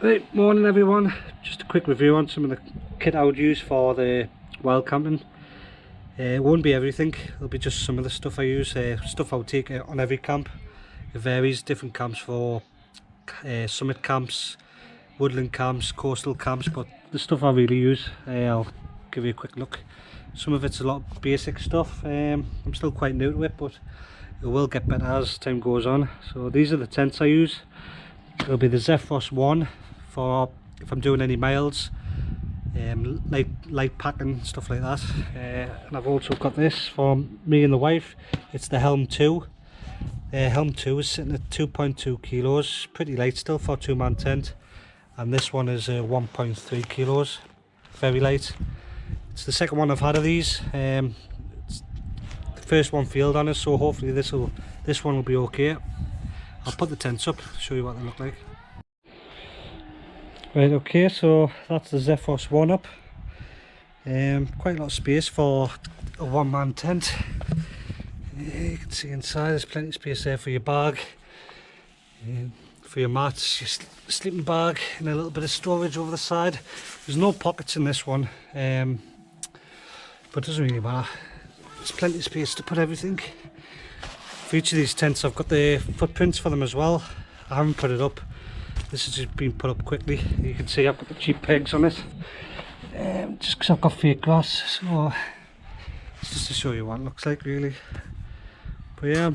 Right, morning everyone. Just a quick review on some of the kit I would use for the wild camping. It won't be everything, it'll be just some of the stuff I use, stuff I would take on every camp. It varies, different camps for summit camps, woodland camps, coastal camps, but the stuff I really use, I'll give you a quick look. Some of it's a lot of basic stuff. I'm still quite new to it, but it will get better as time goes on. So these are the tents I use. It'll be the Zephyros 1 for if I'm doing any miles, light packing, stuff like that. And I've also got this for me and the wife. It's the Helm 2. Helm 2 is sitting at 2.2 kilos, pretty light still for a two-man tent. And this one is 1.3 kilos, very light. It's the second one I've had of these. It's the first one failed on us, so hopefully this one will be okay. I'll put the tents up, show you what they look like. Right, okay, so that's the Zephyros 1 up. Quite a lot of space for a one-man tent. You can see inside there's plenty of space there for your bag, for your mats, your sleeping bag, and a little bit of storage over the side. There's no pockets in this one, but it doesn't really matter. There's plenty of space to put everything. For each of these tents I've got the footprints for them as well. I haven't put it up. This has just been put up quickly. You can see I've got the cheap pegs on it. Just because I've got fake grass, so it's just to show you what it looks like really. But yeah,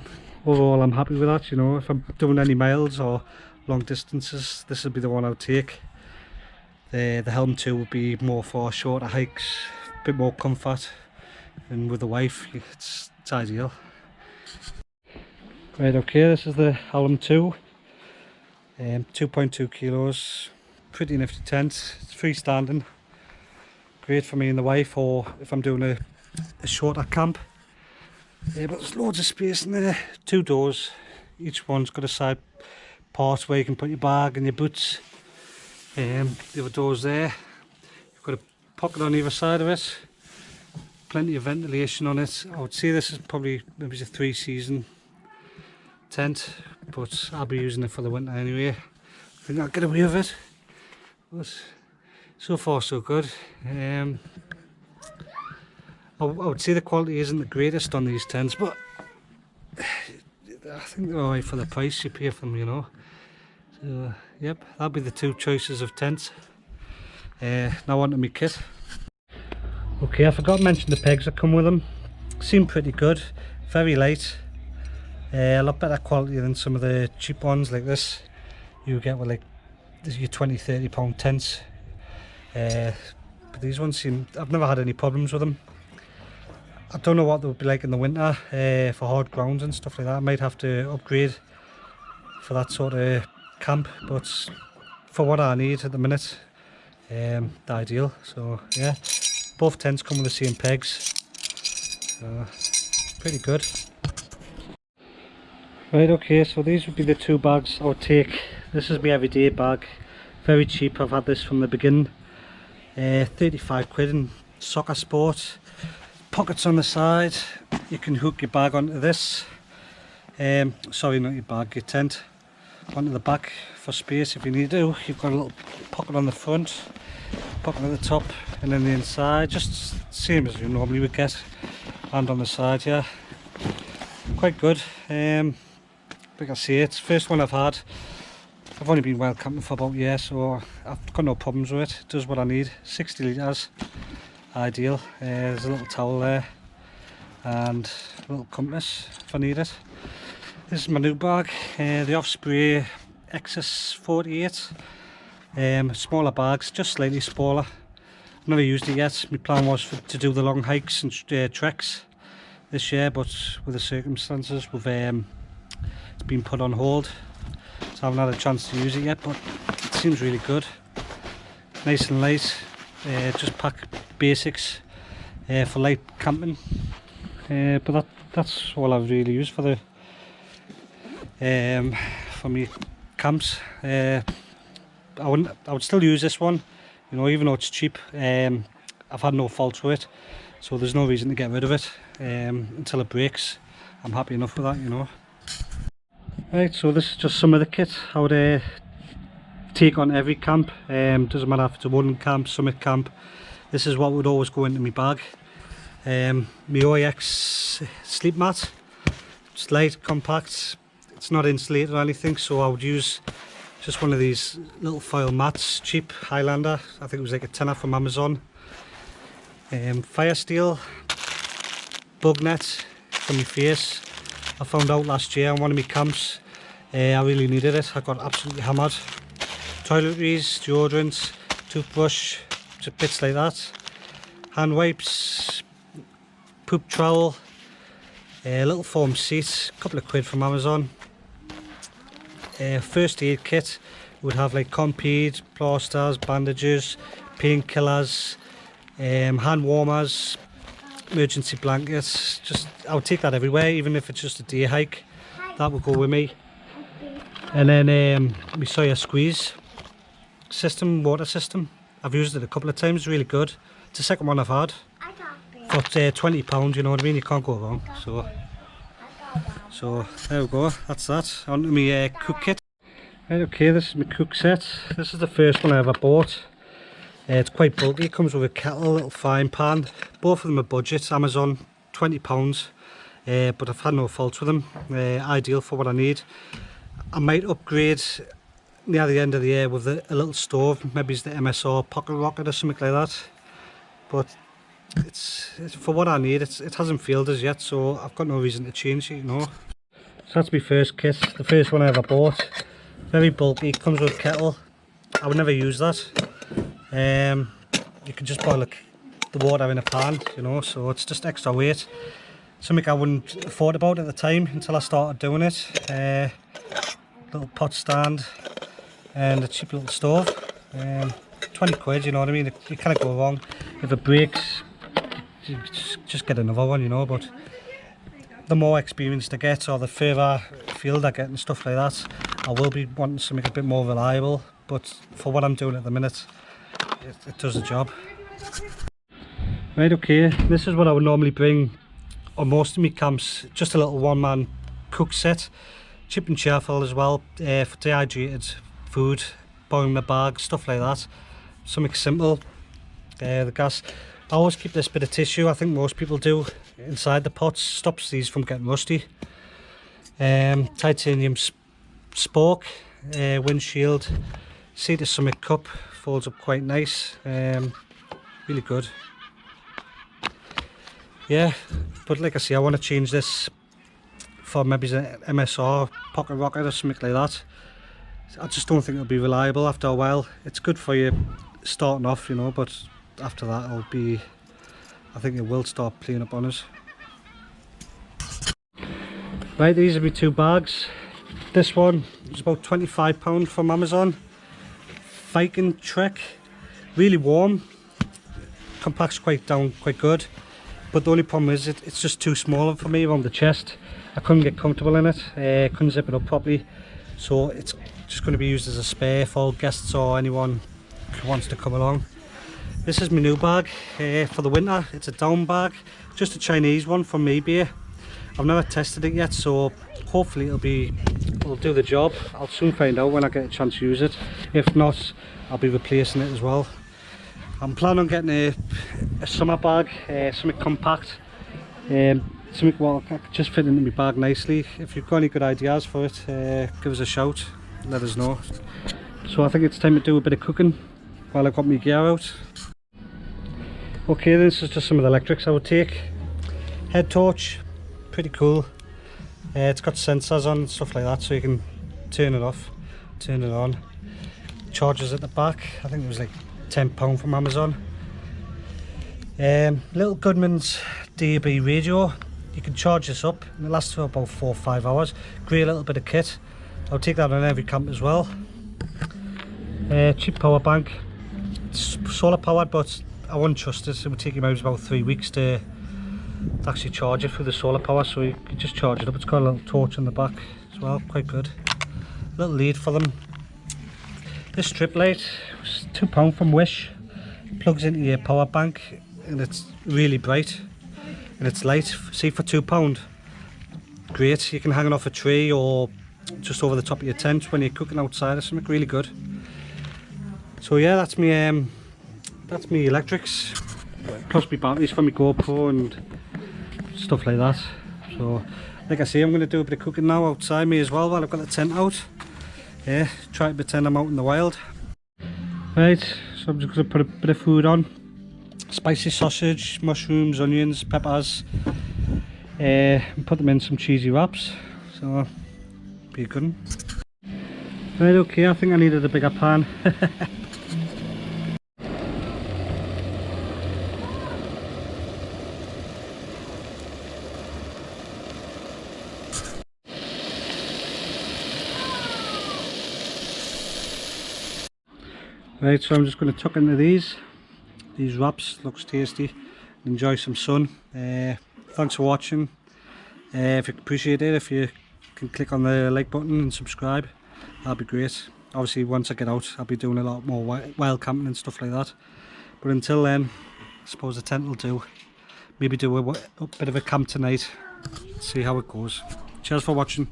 overall I'm happy with that, you know. If I'm doing any miles or long distances, this would be the one I would take. The Helm 2 would be more for shorter hikes, a bit more comfort, and with the wife it's ideal. Right, okay, this is the Helm 2, 2.2 kilos, pretty nifty tent. It's freestanding, great for me and the wife, or if I'm doing a shorter camp. But there's loads of space in there, two doors, each one's got a side part where you can put your bag and your boots. The other door's there, you've got a pocket on either side of it, plenty of ventilation on it. I would say this is probably maybe a 3-season tent, but I'll be using it for the winter anyway. I think I'll get away with it, but so far so good. I would say the quality isn't the greatest on these tents, but I think they're alright for the price you pay for them, you know. So yep, that'll be the two choices of tents. Now on to my kit. Okay, I forgot to mention the pegs that come with them. Seem pretty good, very light. A lot better quality than some of the cheap ones like this you get with like your 20-30 pound tents. But these ones seem, I've never had any problems with them. I don't know what they would be like in the winter for hard grounds and stuff like that. I might have to upgrade for that sort of camp, but for what I need at the minute, the ideal. So yeah, both tents come with the same pegs, so pretty good. Right, okay, so these would be the two bags I would take. This is my everyday bag, very cheap. I've had this from the beginning. 35 quid in Soccer Sport. Pockets on the side, you can hook your bag onto this, sorry, not your bag, your tent, onto the back for space if you need to. You've got a little pocket on the front, pocket at the top, and then the inside, just same as you normally would get, and on the side here. Quite good. Like I say, it's the first one I've had. I've only been wild camping for about a year, so I've got no problems with it. It does what I need. 60 litres, ideal. There's a little towel there and a little compass if I need it. This is my new bag, the Osprey XS48. Smaller bags, just slightly smaller. I've never used it yet. My plan was to do the long hikes and treks this year, but with the circumstances it's been put on hold, so I haven't had a chance to use it yet, but it seems really good. Nice and light, just pack basics for light camping, but that's all I've really used for the for me camps. I would still use this one, you know, even though it's cheap. I've had no faults with it, so there's no reason to get rid of it until it breaks. I'm happy enough with that, you know. Right, so this is just some of the kit I would take on every camp. Doesn't matter if it's a wooden camp, summit camp. This is what would always go into my bag. My OEX sleep mat. It's light, compact. It's not insulated or anything, so I would use just one of these little foil mats, cheap Highlander. I think it was like a tenner from Amazon. Fire steel, bug net for my face. I found out last year on one of my camps, I really needed it. I got absolutely hammered. Toiletries, deodorants, toothbrush, just bits like that. Hand wipes, poop trowel, a little foam seat, a couple of quid from Amazon. First aid kit would have like Compeed, plasters, bandages, painkillers, hand warmers, emergency blankets. Just I would take that everywhere, even if it's just a day hike. That would go with me. And then my Sawyer squeeze system, water system. I've used it a couple of times, really good. It's the second one I've had. For £20, you know what I mean, you can't go wrong. So there we go, that's that. On to my cook kit. Right, okay, this is my cook set. This is the first one I ever bought. It's quite bulky, it comes with a kettle, a little frying pan. Both of them are budget, Amazon, £20. But I've had no faults with them. Ideal for what I need. I might upgrade near the end of the year with a little stove. Maybe it's the MSR Pocket Rocket or something like that. But it's for what I need. It hasn't failed as yet, so I've got no reason to change it, you know. So that's my first kit, the first one I ever bought. Very bulky, comes with a kettle. I would never use that. You can just boil the water in a pan, you know, so it's just extra weight. Something I wouldn't have thought about at the time until I started doing it. Little pot stand and a cheap little stove. 20 quid, you know what I mean. You can't go wrong. If it breaks, you just get another one, you know. But the more experienced I get, or the further field I get and stuff like that, I will be wanting something a bit more reliable. But for what I'm doing at the minute, it does the job. Right, okay, this is what I would normally bring on most of my camps. Just a little one-man cook set, cheap and cheerful as well, for dehydrated food, boiling the bag, stuff like that. Something simple. The gas, I always keep this bit of tissue, I think most people do, inside the pots. Stops these from getting rusty. Titanium spork, windshield, Cedar Summit cup, folds up quite nice, really good. Yeah, but like I say, I want to change this for maybe an MSR Pocket Rocket or something like that. I just don't think it'll be reliable after a while. It's good for you starting off, you know, but after that I think it will start playing up on us. Right, these are my two bags. This one is about £25 from Amazon. Viking Trek, really warm, compacts quite good, but the only problem is it's just too small for me around the chest. I couldn't get comfortable in it, couldn't zip it up properly, so it's just going to be used as a spare for guests or anyone who wants to come along. This is my new bag for the winter. It's a down bag, just a Chinese one from eBay. I've never tested it yet, so hopefully it'll do the job. I'll soon find out when I get a chance to use it. If not, I'll be replacing it as well. I'm planning on getting a summer bag, something compact, something what I can just fit into my bag nicely. If you've got any good ideas for it, give us a shout, let us know. So I think it's time to do a bit of cooking while I've got my gear out. Okay, this is just some of the electrics I would take. Head torch, pretty cool. It's got sensors on and stuff like that, so you can turn it off, turn it on. Chargers at the back, I think it was like £10 from Amazon. Little Goodman's DAB radio, you can charge this up and it lasts for about 4 or 5 hours. Great little bit of kit. I'll take that on every camp as well. Cheap power bank. It's solar powered, but I wouldn't trust it. It would take you maybe about 3 weeks to actually charge it through the solar power, so you can just charge it up. It's got a little torch in the back as well, quite good. Little lead for them. This strip light was £2 from Wish. Plugs into your power bank and it's really bright and it's light. See, for £2, great. You can hang it off a tree or just over the top of your tent when you're cooking outside or something. Really good. So yeah, that's me electrics, plus my batteries for my GoPro and stuff like that. So like I say, I'm going to do a bit of cooking now outside me as well while I've got the tent out. Yeah, try to pretend I'm out in the wild. Right, so I'm just going to put a bit of food on. Spicy sausage, mushrooms, onions, peppers, and put them in some cheesy wraps. So be a good one. Right, okay, I think I needed a bigger pan. Right, so I'm just going to tuck into these wraps. Looks tasty. Enjoy some sun. Thanks for watching. If you appreciate it, if you can click on the like button and subscribe, that'd be great. Obviously once I get out I'll be doing a lot more wild camping and stuff like that, but until then I suppose the tent will do. Maybe do a bit of a camp tonight, see how it goes. Cheers for watching.